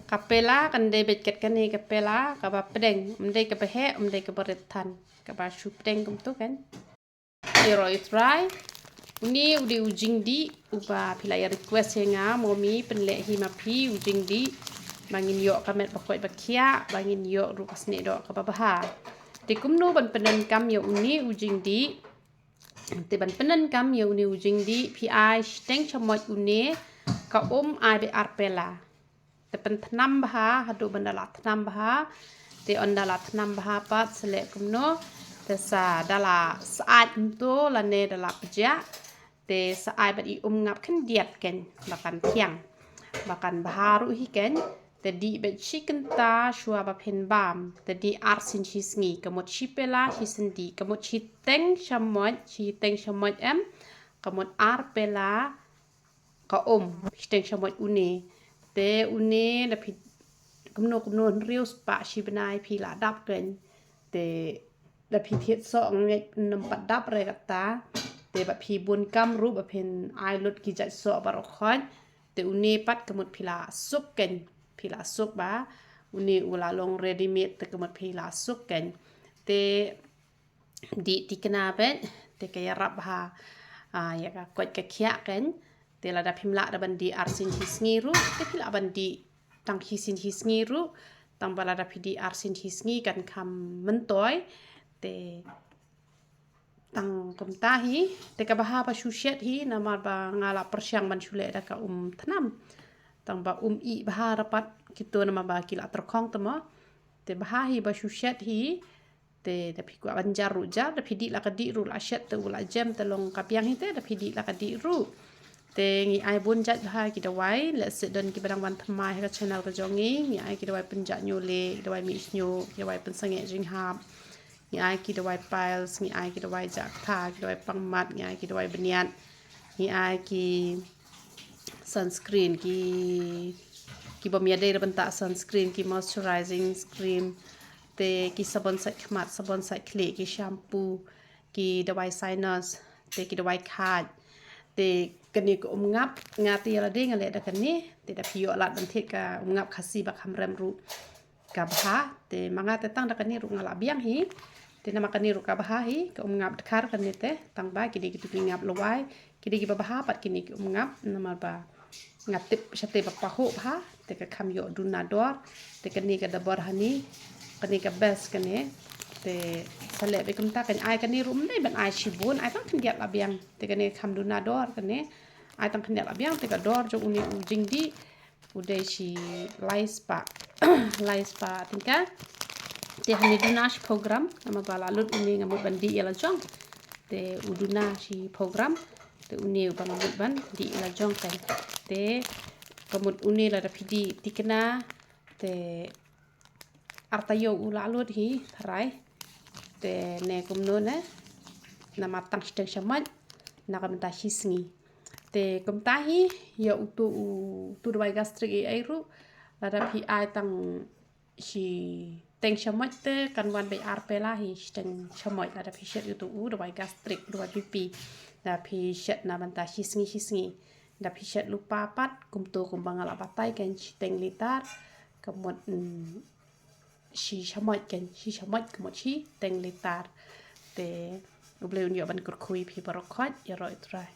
kapela kan de bet ket kan ni kapela ka ba pedeng umde ka behe umde ka beretan ka ba shu pedeng kum tu kan iroi try uni udi ujing di uba pila ya request nga momi penle hi ma pi ujing di bangin yo kamet bakoi bakia bangin yo ru kasne do ka ba ha te kumno ban penen kam yo uni ujing di te ban penen kam yo uni ujing di pi ai steng chamot uni ka ai be arpela te pen thnam bha hadu bandala thnam bha te ondala thnam bha pat sele kumno te sa dala saat tu la ne dala pja te saat bat i ngap khan diat ken bakan thiang bakan baharu hi ken te di bet chicken ta shua ba pen bam te di arsin chisngi kamot chipela hisindi kamot chiteng chamot em kamot arpela ka chiteng chamot une te une da pi kumno rius pa shibnai pi la dap ken te da pi thiet so ngai nam pat dap re ta te ba pi bun kam ru ba pen ai lut ki jat so ba ro khon te une pat kamut phila sup ken phila sup ba une ula long ready made te kamut phila sup ken te di tikna bet te kaya rap ha ya ka koit ka khiah ken te la da phimla da bandi arsin hisngi ru te phila bandi tang hisin hisngi ru tang bala da phidi arsin hisngi kan kham mentoi te tang komta hi te ka baha pa shushet hi namar ba ngala persyang ban shule da ka thnam tang ba i baha rapat kito nama ba kila terkhong tama te baha hi ba shushet hi te da phiku banjar ru ja da phidi la ka di ru la shet te ula jam te long kapyang hi te da phidi la ka di ru te ngi ai bun jat ha ki da wai le se don ki barang wan thamai ha channel ka jongi ngi ai ki da wai penja nyo le da wai mi snyo ki da wai pensange jing hap ngi ai ki da wai piles ngi ai ki da wai jak tha ki da wai pangmat ngi ai ki da wai beniat ngi ai ki sunscreen ki bom ya de benta sunscreen ki moisturizing cream te ki sabon sai khmat sabon sai khle ki shampoo ki da wai sinus te ki da wai khat te kani ko ngap ti la de ngale da kani te da pio la dan the ka ngap khasi ba kham rem ru ka bha te manga te tang da kani ru ngala biang hi te nama kani ru ka bha hi ka ngap khar kani te tang ba ki de ki tu ngap lowai ki de ki ba bha pat kini ki ngap nama ba ngap tip shate ba pa ho bha te ka kham yo dunador te kani ka da bor hani kani ka best kani te sale be kumta kan ai kani rum dai ban ai shibun ai tang khndiat la biang te kani kham dunador kani ai tang khndiat la biang te ka dor jo uni ujing di ude shi lai spa tingka te hani dunash program nama bala lut uni ngamut bandi ela jong te uduna shi program te uni ba ngamut ban di ela jong kan te kamut uni la da phidi tikna te artayo ula lut hi tharai te ne kumno ne nama tang steng shamat na kam ta hisngi te kumta hi ya tu dwai gastric ai ru la da phi ai tang shi teng shamat te kan wan be arpela hi steng shamat la da phi shet tu dwai gastric dwai pipi da phi shet na ban ta hisngi da phi shet lupa pat kumto kumbangala batai kan steng litar kamot shi shamat kamot shi teng litar te uble unyo ban kur khui phi barokhat ya roi trai